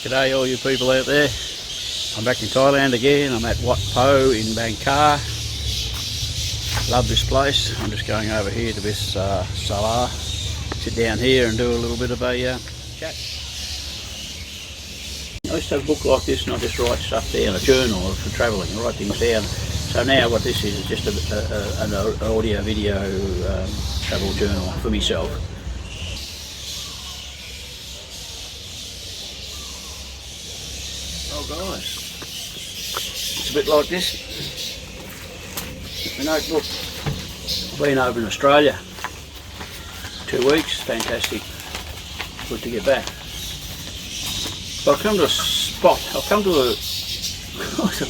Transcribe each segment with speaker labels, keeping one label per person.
Speaker 1: G'day all you people out there. I'm back in Thailand again. I'm at Wat Po in Bangkar. Love this place. I'm just going over here to this Salar. Sit down here and do a little bit of a chat. I used to have a book like this and I just write stuff down, a journal for travelling, I write things down. So now what this is just an audio video travel journal for myself. Oh guys, it's a bit like this. My notebook. I've been over in Australia 2 weeks, fantastic. Good to get back. But I've come to a spot, I've come to a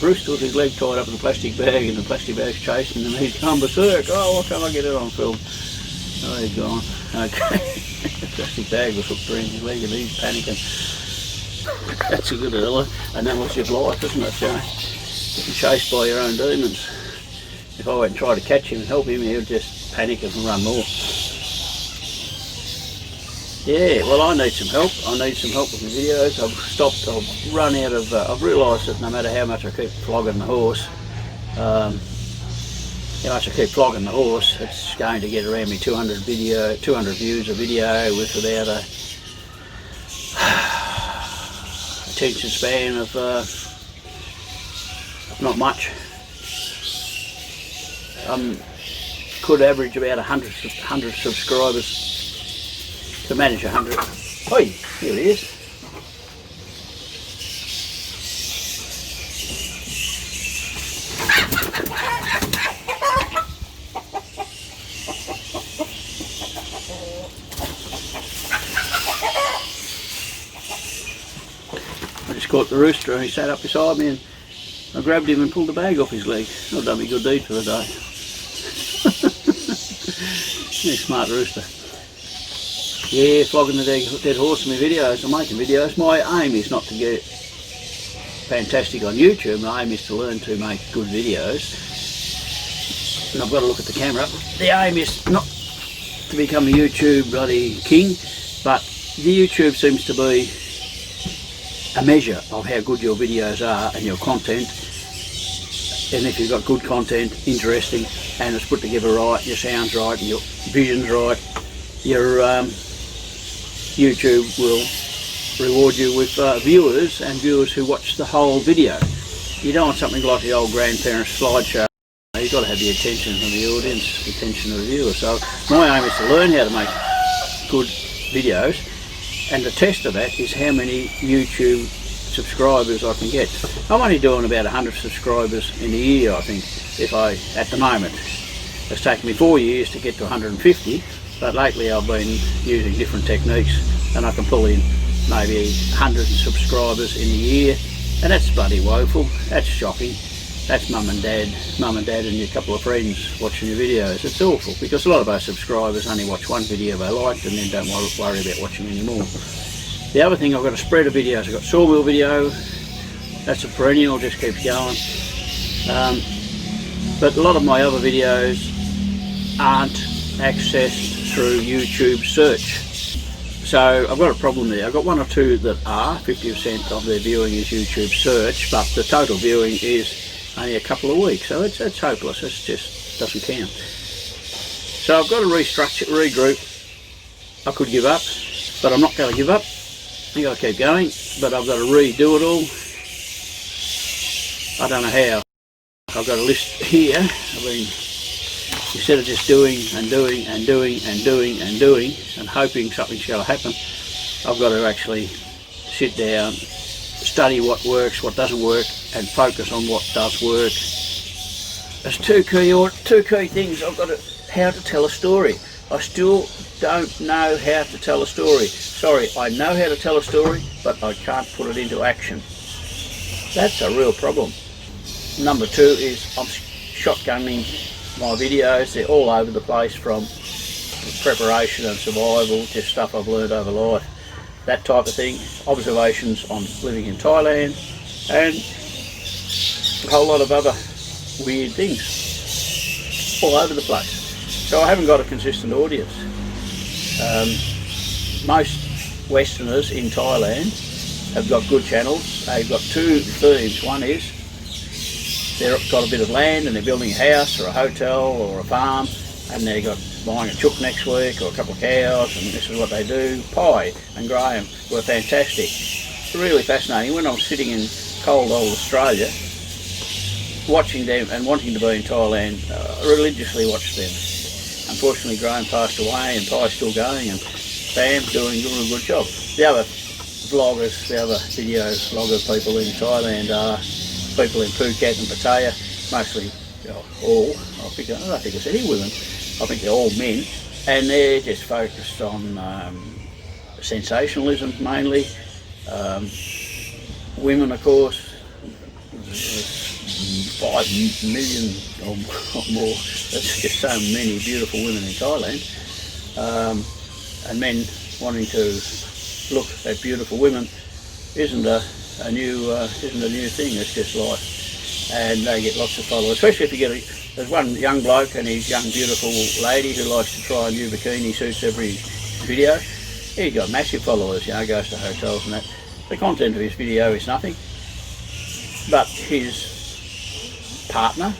Speaker 1: Bruce with his leg tied up in a plastic bag and the plastic bag's chasing him and he's gone berserk. Oh, why can't I get it on film? Oh, he's gone. Okay. The plastic bag was hooked around his leg and he's panicking. That's a good early, and that was your life, isn't it, Joe? You're chased by your own demons. If I went and tried to catch him and help him, he would just panic and run more. Yeah, well, I need some help. I need some help with my videos. I've run out of, I've realised that no matter how much I keep flogging the horse, how much I keep flogging the horse, it's going to get around me 200 views a video without a attention span of not much. Could average about 100 subscribers to manage 100. Oh, here it is. I just caught the rooster and he sat up beside me and I grabbed him and pulled the bag off his leg. I've done me a good deed for the day. Yeah, smart rooster. Yeah, flogging the dead horse in my videos. I'm making videos. My aim is not to get fantastic on YouTube. My aim is to learn to make good videos. And I've got to look at the camera. The aim is not to become a YouTube bloody king, but the YouTube seems to be a measure of how good your videos are and your content. And if you've got good content, interesting, and it's put together right, your sound's right, and your vision's right, your YouTube will reward you with viewers and viewers who watch the whole video. You don't want something like the old grandparents slideshow. You've got to have the attention of the audience, the attention of the viewer. So my aim is to learn how to make good videos, and the test of that is how many YouTube subscribers I can get. I'm only doing about 100 subscribers in a year, I think, at the moment. It's taken me 4 years to get to 150, but lately I've been using different techniques and I can pull in maybe 100 subscribers in a year, and that's bloody woeful. That's shocking. That's mum and dad and a couple of friends watching your videos. It's awful because a lot of our subscribers only watch one video they liked and then don't worry about watching anymore. The other thing, I've got a spread of videos. I've got sawmill video, that's a perennial, just keeps going. But a lot of my other videos aren't accessed through YouTube search. So I've got a problem there. I've got one or two that are, 50% of their viewing is YouTube search, but the total viewing is only a couple of weeks. So it's hopeless, it just doesn't count. So I've got to restructure, regroup. I could give up, but I'm not going to give up. I've got to keep going, but I've got to redo it all. I don't know how. I've got a list here. I mean, instead of just doing and hoping something's going to happen, I've got to actually sit down, study what works, what doesn't work, and focus on what does work. There's two key things. I've got to, how to tell a story. I still don't know how to tell a story. Sorry, I know how to tell a story, but I can't put it into action. That's a real problem. Number two is I'm shotgunning my videos. They're all over the place, from preparation and survival, just stuff I've learned over life, that type of thing, observations on living in Thailand, and a whole lot of other weird things all over the place. So I haven't got a consistent audience. Most Westerners in Thailand have got good channels. They've got two themes. One is they've got a bit of land and they're building a house or a hotel or a farm, and they've got buying a chook next week or a couple of cows, and this is what they do. Pi and Graham were fantastic. Really fascinating. When I was sitting in cold old Australia, watching them and wanting to be in Thailand, religiously watched them. Unfortunately, Graham passed away and Pi's still going, and Bam's doing a really good job. The other vloggers, the other video vlogger people in Thailand are people in Phuket and Pattaya, mostly all. I don't think there's any women. I think they're all men, and they're just focused on sensationalism mainly. Women, of course, 5 million or more. That's just so many beautiful women in Thailand, and men wanting to look at beautiful women isn't a new thing. It's just life, and they get lots of followers. Especially if you get there's one young bloke and his young beautiful lady who likes to try new bikini suits every video. He's got massive followers. Goes to hotels and that. The content of his video is nothing, but his partner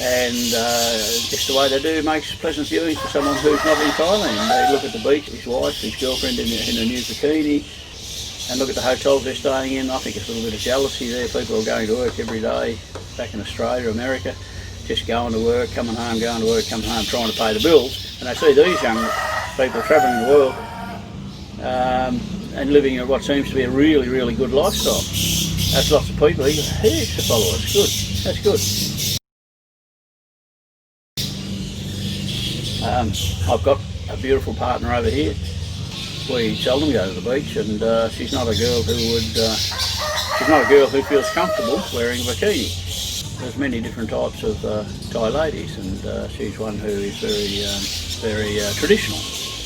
Speaker 1: and just the way they do makes pleasant viewing for someone who's not in Thailand. They look at the beach, his wife, his girlfriend in a new bikini, and look at the hotels they're staying in. I think it's a little bit of jealousy there. People are going to work every day back in Australia, America, just going to work, coming home, going to work, coming home, trying to pay the bills, and they see these young people travelling the world and living what seems to be a really, really good lifestyle. That's lots of people. You go, here's the followers. Good. That's good. I've got a beautiful partner over here. We seldom go to the beach, and she's not a girl who feels comfortable wearing a bikini. There's many different types of Thai ladies, and she's one who is very traditional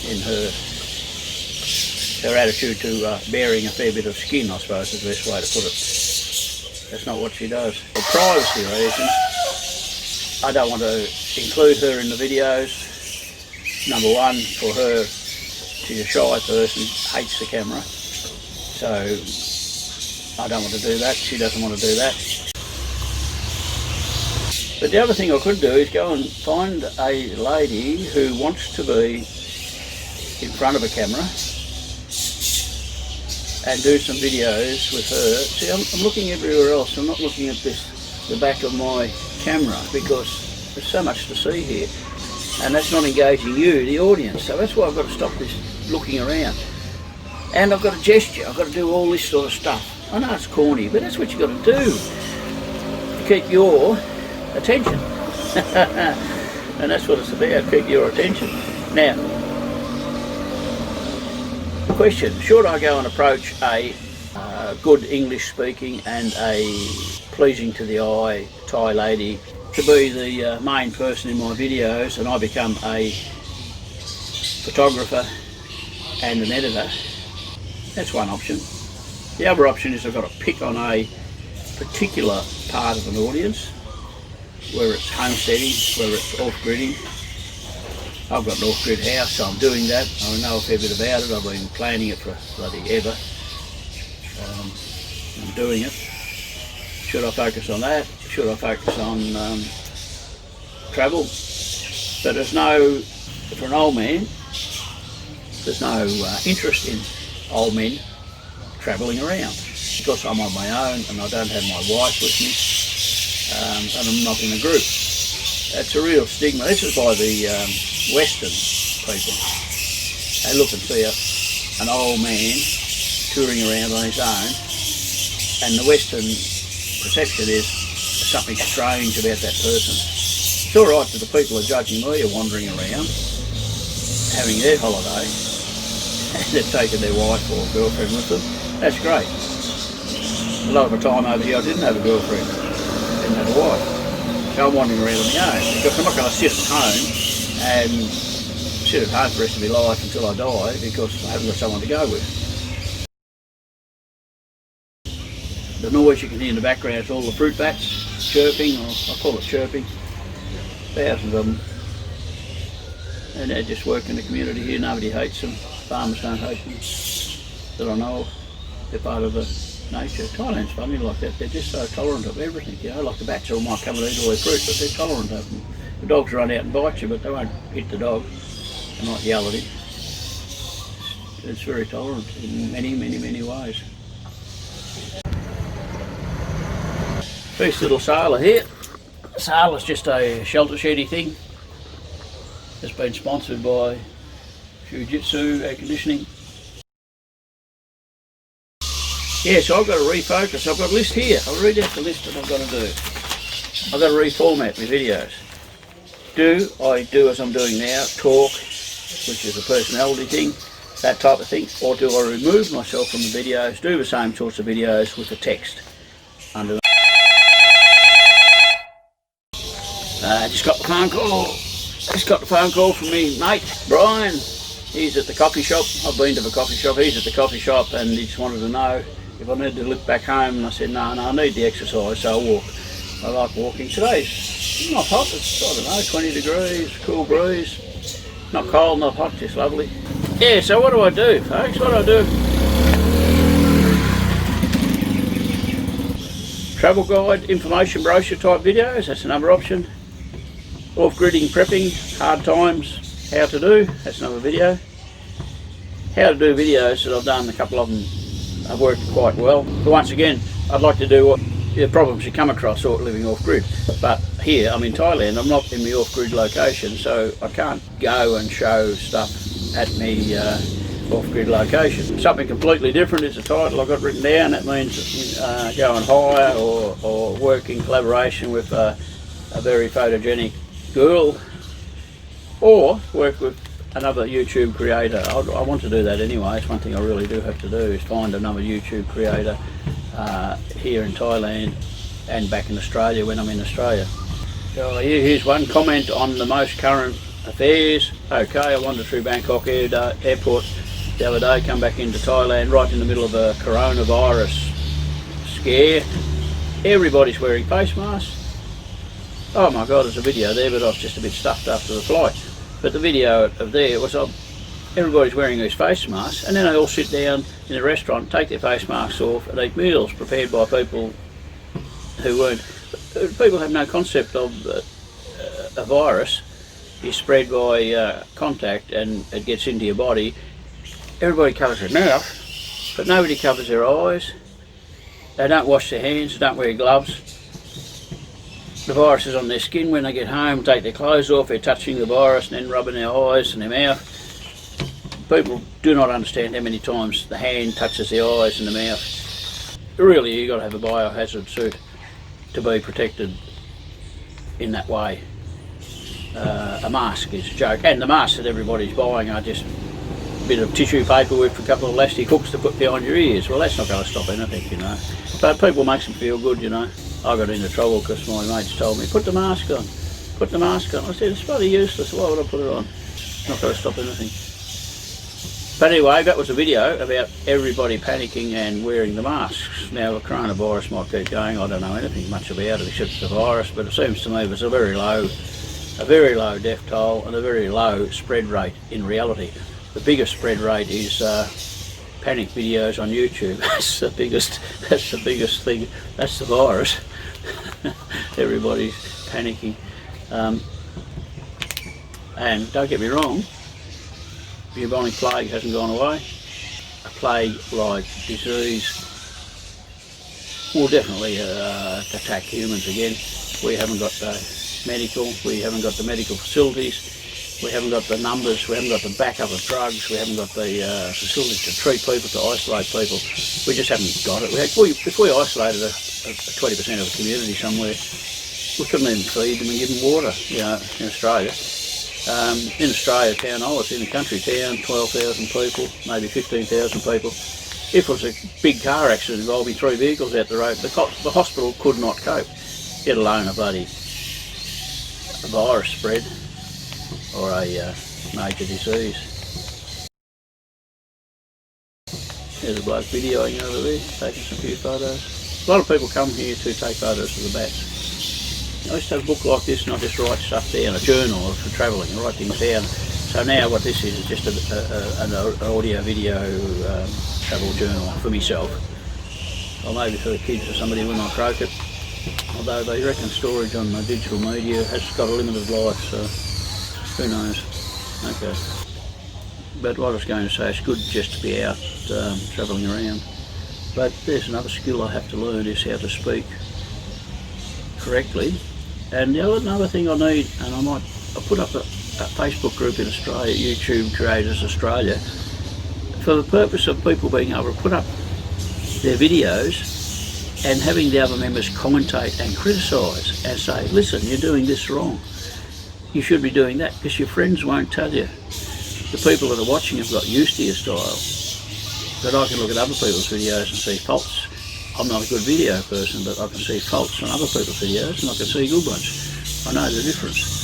Speaker 1: in her attitude to bearing a fair bit of skin, I suppose is the best way to put it. That's not what she does. For privacy reasons, I don't want to include her in the videos. Number one, for her, she's a shy person, hates the camera, so I don't want to do that. She doesn't want to do that. But the other thing I could do is go and find a lady who wants to be in front of a camera and do some videos with her. See, I'm looking everywhere else. I'm not looking at the back of my camera, because there's so much to see here, and that's not engaging you, the audience. So that's why I've got to stop this looking around. And I've got to gesture. I've got to do all this sort of stuff. I know it's corny, but that's what you've got to do to keep your attention. And that's what it's about, keep your attention. Now, question, should I go and approach a good English speaking and a pleasing to the eye Thai lady to be the main person in my videos, and I become a photographer and an editor? That's one option. The other option is I've got to pick on a particular part of an audience, whether it's homesteading, whether it's off-gridding. I've got an off-grid house, so I'm doing that. I know a fair bit about it. I've been planning it for bloody ever. I'm doing it. Should I focus on that? Should I focus on travel? But there's no, for an old man, there's no interest in old men travelling around, because I'm on my own and I don't have my wife with me, and I'm not in a group. That's a real stigma. This is by the Western people. They look and see an old man touring around on his own, and the Western perception is something strange about that person. It's all right that the people are judging me are wandering around, having their holiday, and they've taken their wife or girlfriend with them. That's great. A lot of the time over here I didn't have a girlfriend, didn't have a wife. So I'm wandering around on my own, because I'm not going to sit at home and sit at home for the rest of my life until I die, because I haven't got someone to go with. The noise you can hear in the background is all the fruit bats chirping, or I call it chirping, thousands of them. and they just work in the community here. Nobody hates them. Farmers don't hate them that I know of. They're part of the nature. Thailand's funny like that. They're just so tolerant of everything, you know. Like the bats all might come and eat all their fruit, but they're tolerant of them. The dogs run out and bite you, but they won't hit the dog. They might yell at him. It's very tolerant in many ways. First little sailor here. Sailor's just a shelter sheddy thing. It's been sponsored by Jiu-Jitsu Air Conditioning. Yeah, so I've got to refocus. I've got a list here. I'll read out the list that I've got to do. I've got to reformat my videos. Do I do as I'm doing now, talk, which is a personality thing, that type of thing, or do I remove myself from the videos, do the same sorts of videos with the text under. Just got the phone call. Just got the phone call from me mate, Brian. He's at the coffee shop. I've been to the coffee shop. He's at the coffee shop and he just wanted to know if I needed to look back home, and I said, no, I need the exercise, so I'll walk. I like walking. Today's not hot, it's, I don't know, 20 degrees, cool breeze. Not cold, not hot, just lovely. Yeah, so what do I do, folks? What do I do? Travel guide, information brochure type videos, that's another option. Off-gridding, prepping, hard times, how to do, that's another video. How to do videos that I've done, a couple of them have worked quite well. But once again, I'd like to do what the problems you come across sort of living off-grid. But here, I'm in Thailand, I'm not in the off-grid location, so I can't go and show stuff at me off-grid location. Something completely different is the title I've got written down. That means go and hire or work in collaboration with a very photogenic girl, or work with another YouTube creator. I want to do that anyway. It's one thing I really do have to do, is find another YouTube creator here in Thailand and back in Australia when I'm in Australia. So here's one comment on the most current affairs. Okay, I wandered through Bangkok airport the other day, come back into Thailand right in the middle of a coronavirus scare. Everybody's wearing face masks. Oh my God, there's a video there, but I was just a bit stuffed after the flight. But the video of there was everybody's wearing these face masks, and then they all sit down in a restaurant, take their face masks off and eat meals prepared by people who weren't. People have no concept of a virus is spread by contact and it gets into your body. Everybody covers their mouth, but nobody covers their eyes. They don't wash their hands, they don't wear gloves. The virus is on their skin. When they get home, take their clothes off, they're touching the virus and then rubbing their eyes and their mouth. People do not understand how many times the hand touches the eyes and the mouth. Really, you've got to have a biohazard suit to be protected in that way. A mask is a joke, and the masks that everybody's buying are just a bit of tissue paper with a couple of elastic hooks to put behind your ears. Well, that's not going to stop anything, you know. But people makes them feel good, you know. I got into trouble because my mates told me, put the mask on, put the mask on. I said, it's bloody useless, why would I put it on? It's not going to stop anything. But anyway, that was a video about everybody panicking and wearing the masks. Now the coronavirus might keep going, I don't know anything much about it except it's a virus, but it seems to me there's a very low death toll and a very low spread rate in reality. The biggest spread rate is panic videos on YouTube. That's the biggest thing, that's the virus. Everybody's panicking. And don't get me wrong, the bubonic plague hasn't gone away. A plague-like disease will definitely attack humans again. We haven't got the medical facilities, we haven't got the numbers, we haven't got the backup of drugs, we haven't got the facilities to treat people, to isolate people. We just haven't got it. If we isolated a 20% of the community somewhere, we couldn't even feed them and give them water, you know, in Australia. In Australia town, I was in a country town, 12,000 people, maybe 15,000 people. If it was a big car accident involving 3 vehicles out the road, the hospital could not cope, let alone a bloody virus spread or a major disease. There's a bloke videoing over there, taking some few photos. A lot of people come here to take photos of the bats. I used to have a book like this and I just write stuff down, a journal for travelling, I write things down. So now what this is just an audio video travel journal for myself, or maybe for the kids or somebody when I croak it. Although they reckon storage on the digital media has got a limited life, so who knows. Okay. But what I was going to say, it's good just to be out travelling around. But there's another skill I have to learn, is how to speak correctly. And another thing I need, and I put up a Facebook group in Australia, YouTube Creators Australia, for the purpose of people being able to put up their videos and having the other members commentate and criticise and say, listen, you're doing this wrong. You should be doing that, because your friends won't tell you. The people that are watching have got used to your style. But I can look at other people's videos and see faults. I'm not a good video person, but I can see faults on other people's videos and I can see good ones. I know the difference.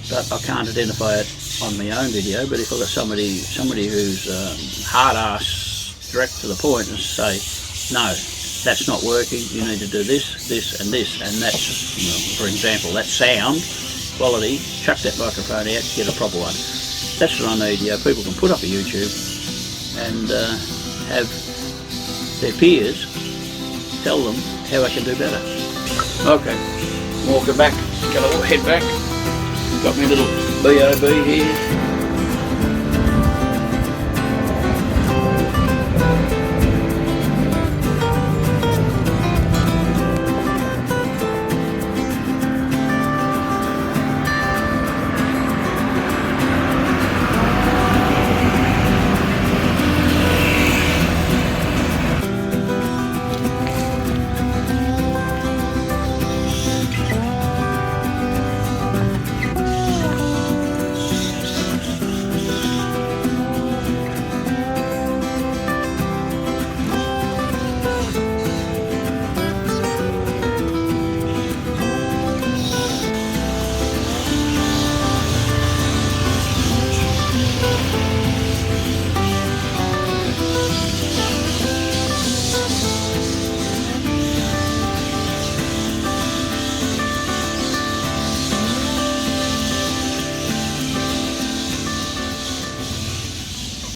Speaker 1: But I can't identify it on my own video. But if I've got somebody who's hard-ass, direct to the point, and say, no, that's not working, you need to do this, this and this, and that's, for example, that sound quality, chuck that microphone out, get a proper one. That's what I need. People can put up a YouTube and have their peers tell them how I can do better. Okay, walking back, gonna head back. Got my little B.O.B. here.